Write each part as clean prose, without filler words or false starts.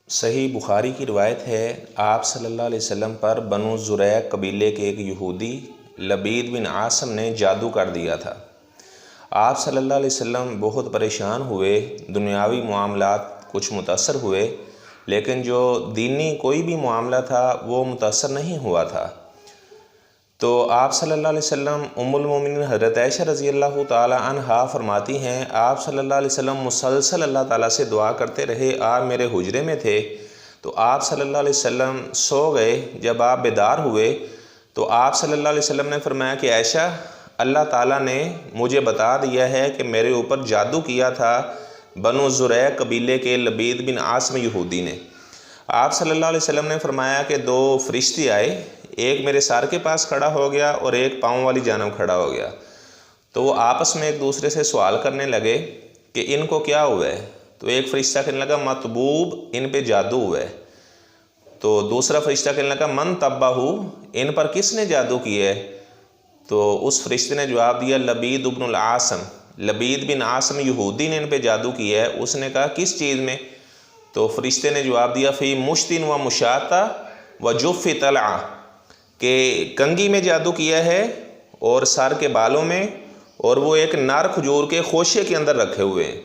صحیح بخاری کی روایت ہے، آپ صلی اللہ علیہ وسلم پر بنو زریق قبیلے کے ایک یہودی لبید بن عاصم نے جادو کر دیا تھا۔ آپ صلی اللہ علیہ وسلم بہت پریشان ہوئے، دنیاوی معاملات کچھ متاثر ہوئے، لیکن جو دینی کوئی بھی معاملہ تھا وہ متاثر نہیں ہوا تھا۔ تو آپ صلی اللہ علیہ وسلم، ام المومنین حضرت عائشہ رضی اللہ تعالی عنہا فرماتی ہیں، آپ صلی اللہ علیہ وسلم مسلسل اللہ تعالیٰ سے دعا کرتے رہے۔ آپ میرے حجرے میں تھے تو آپ صلی اللہ علیہ وسلم سو گئے۔ جب آپ بیدار ہوئے تو آپ صلی اللہ علیہ وسلم نے فرمایا کہ عائشہ، اللہ تعالیٰ نے مجھے بتا دیا ہے کہ میرے اوپر جادو کیا تھا بنو زریق قبیلے کے لبید بن عاصم یہودی نے۔ آپ صلی اللہ علیہ وسلم نے فرمایا کہ دو فرشتے آئے، ایک میرے سر کے پاس کھڑا ہو گیا اور ایک پاؤں والی جانب کھڑا ہو گیا۔ تو وہ آپس میں ایک دوسرے سے سوال کرنے لگے کہ ان کو کیا ہوا ہے؟ تو ایک فرشتہ کہنے لگا مطبوب، ان پہ جادو ہوا ہے۔ تو دوسرا فرشتہ کہنے لگا من تبہ، ان پر کس نے جادو کیا ہے؟ تو اس فرشتے نے جواب دیا لبید بن العاصم، لبید بن عاصم یہودی نے ان پہ جادو کیا ہے۔ اس نے کہا کس چیز میں؟ تو فرشتے نے جواب دیا فی مشتن و مشاطہ و جف طلع، کہ کنگھی میں جادو کیا ہے اور سر کے بالوں میں، اور وہ ایک نر کھجور کے خوشے کے اندر رکھے ہوئے ہیں۔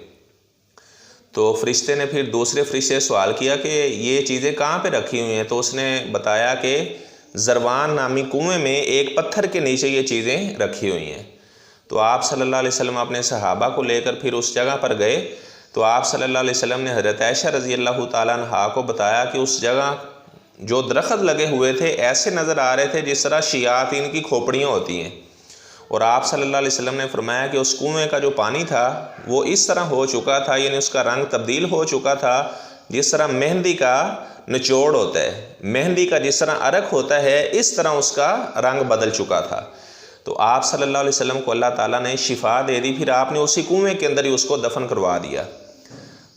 تو فرشتے نے پھر دوسرے فرشتے سے سوال کیا کہ یہ چیزیں کہاں پہ رکھی ہوئی ہیں؟ تو اس نے بتایا کہ زروان نامی کنویں میں ایک پتھر کے نیچے یہ چیزیں رکھی ہوئی ہیں۔ تو آپ صلی اللہ علیہ وسلم اپنے صحابہ کو لے کر پھر اس جگہ پر گئے تو آپ صلی اللہ علیہ وسلم نے حضرت عائشہ رضی اللہ تعالیٰ عنہا کو بتایا کہ اس جگہ جو درخت لگے ہوئے تھے ایسے نظر آ رہے تھے جس طرح شیاطین کی کھوپڑیاں ہوتی ہیں، اور آپ صلی اللہ علیہ وسلم نے فرمایا کہ اس کنویں کا جو پانی تھا وہ اس طرح ہو چکا تھا، یعنی اس کا رنگ تبدیل ہو چکا تھا جس طرح مہندی کا نچوڑ ہوتا ہے، مہندی کا جس طرح عرق ہوتا ہے اس طرح اس کا رنگ بدل چکا تھا۔ تو آپ صلی اللہ علیہ وسلم کو اللہ تعالیٰ نے شفا دے دی، پھر آپ نے اسی کنویں کے اندر ہی اس کو دفن کروا دیا۔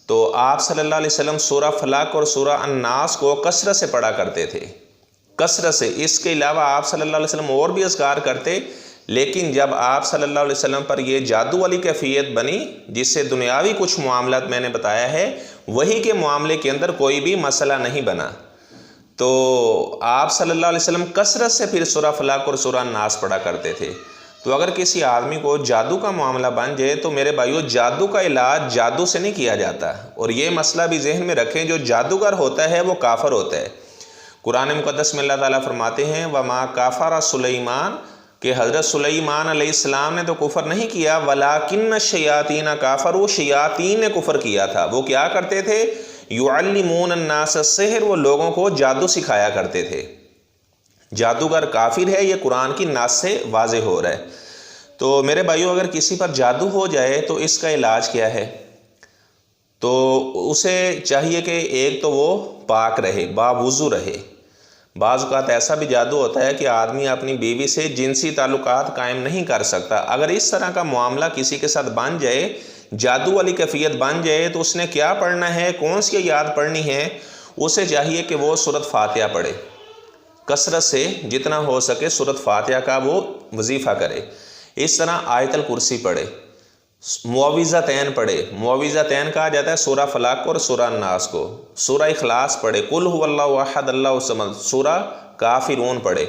تو آپ صلی اللہ علیہ وسلم سورہ فلق اور سورہ الناس کو کثرت سے پڑھا کرتے تھے، کثرت سے۔ اس کے علاوہ آپ صلی اللہ علیہ وسلم اور بھی اذکار کرتے، لیکن جب آپ صلی اللہ علیہ وسلم پر یہ جادو والی کیفیت بنی جس سے دنیاوی کچھ معاملات میں نے بتایا ہے، وہی کے معاملے کے اندر کوئی بھی مسئلہ نہیں بنا، تو آپ صلی اللہ علیہ وسلم کثرت سے پھر سورہ فلق اور سورہ الناس پڑھا کرتے تھے۔ تو اگر کسی آدمی کو جادو کا معاملہ بن جائے تو میرے بھائیو، جادو کا علاج جادو سے نہیں کیا جاتا، اور یہ مسئلہ بھی ذہن میں رکھیں، جو جادوگر ہوتا ہے وہ کافر ہوتا ہے۔ قرآن مقدس میں اللہ تعالیٰ فرماتے ہیں وَمَا كَفَرَ سُلَيْمَانَ، کہ حضرت سلیمان علیہ السلام نے تو کفر نہیں کیا، وَلَٰكِنَّ الشَّيَاطِينَ كَفَرُوا، شیاطین نے کفر کیا تھا۔ وہ کیا کرتے تھے؟ يُعَلِّمُونَ النَّاسَ السِّحْرَ، وہ لوگوں کو جادو سکھایا کرتے تھے۔ جادوگر کافر ہے، یہ قرآن کی نص سے واضح ہو رہا ہے۔ تو میرے بھائیو، اگر کسی پر جادو ہو جائے تو اس کا علاج کیا ہے؟ تو اسے چاہیے کہ ایک تو وہ پاک رہے، باوضو رہے۔ بعض اوقات ایسا بھی جادو ہوتا ہے کہ آدمی اپنی بیوی سے جنسی تعلقات قائم نہیں کر سکتا۔ اگر اس طرح کا معاملہ کسی کے ساتھ بن جائے، جادو والی کیفیت بن جائے، تو اس نے کیا پڑھنا ہے، کون سی یاد پڑھنی ہے؟ اسے چاہیے کہ وہ سورۃ فاتحہ پڑھے، کثرت سے جتنا ہو سکے سورۃ فاتحہ کا وہ وظیفہ کرے۔ اس طرح آیت الکرسی پڑھے، معوذتین پڑھے۔ معوذتین کہا جاتا ہے سورہ فلق اور سورہ الناس کو۔ سورہ اخلاص پڑھے، قل هو اللہ احد اللہ الصمد۔ سورہ کافرون پڑھے۔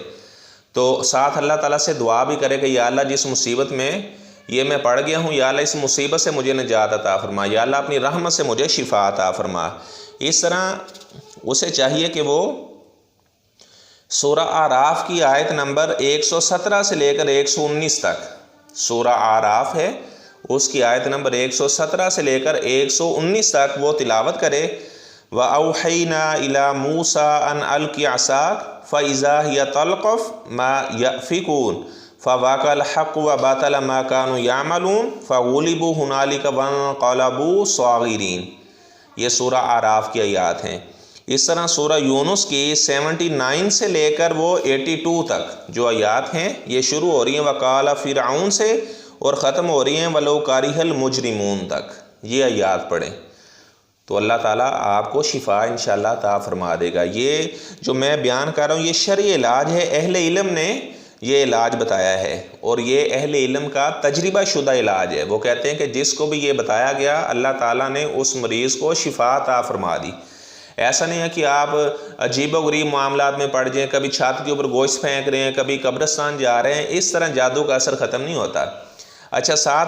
تو ساتھ اللہ تعالیٰ سے دعا بھی کرے کہ یا اللہ جس مصیبت میں یہ میں پڑ گیا ہوں، یا اللہ اس مصیبت سے مجھے نجات عطا فرما، یا اللہ اپنی رحمت سے مجھے شفا عطا فرما۔ اس طرح اسے چاہیے کہ وہ سورہ اعراف کی آیت نمبر 117 سے لے کر 119 تک، سورہ اعراف ہے، اس کی آیت نمبر 117 سے لے کر 119 تک وہ تلاوت کرے۔ وَأَوْحَيْنَا إِلَى مُوسَىٰ أَنْ أَلْقِ عَصَاكَ فَإِذَا هِيَ تَلْقَفُ مَا يَأْفِكُونَ فَوَقَعَ الْحَقُّ وَبَطَلَ مَا كَانُوا يَعْمَلُونَ فَغُلِبُوا هُنَالِكَ وَانقَلَبُوا صَاغِرِينَ۔ یہ سورہ اعراف کی آیات ہیں۔ اس طرح سورہ یونس کی 79 سے لے کر وہ 82 تک جو آیات ہیں یہ شروع ہو رہی ہیں وَقَالَ فِرْعَوْنَ سے، اور ختم ہو رہی ہیں وَلَوْ كَرِهَ الْمُجْرِمُونَ تک۔ یہ آیات پڑھیں تو اللہ تعالیٰ آپ کو شفا انشاءاللہ عطا فرما دے گا۔ یہ جو میں بیان کر رہا ہوں یہ شرعی علاج ہے، اہل علم نے یہ علاج بتایا ہے، اور یہ اہل علم کا تجربہ شدہ علاج ہے۔ وہ کہتے ہیں کہ جس کو بھی یہ بتایا گیا اللہ تعالیٰ نے اس مریض کو شفا عطا فرما دی۔ ایسا نہیں ہے کہ آپ عجیب و غریب معاملات میں پڑ جائیں، کبھی چھت کے اوپر گوشت پھینک رہے ہیں، کبھی قبرستان جا رہے ہیں، اس طرح جادو کا اثر ختم نہیں ہوتا۔ اچھا، ساتھ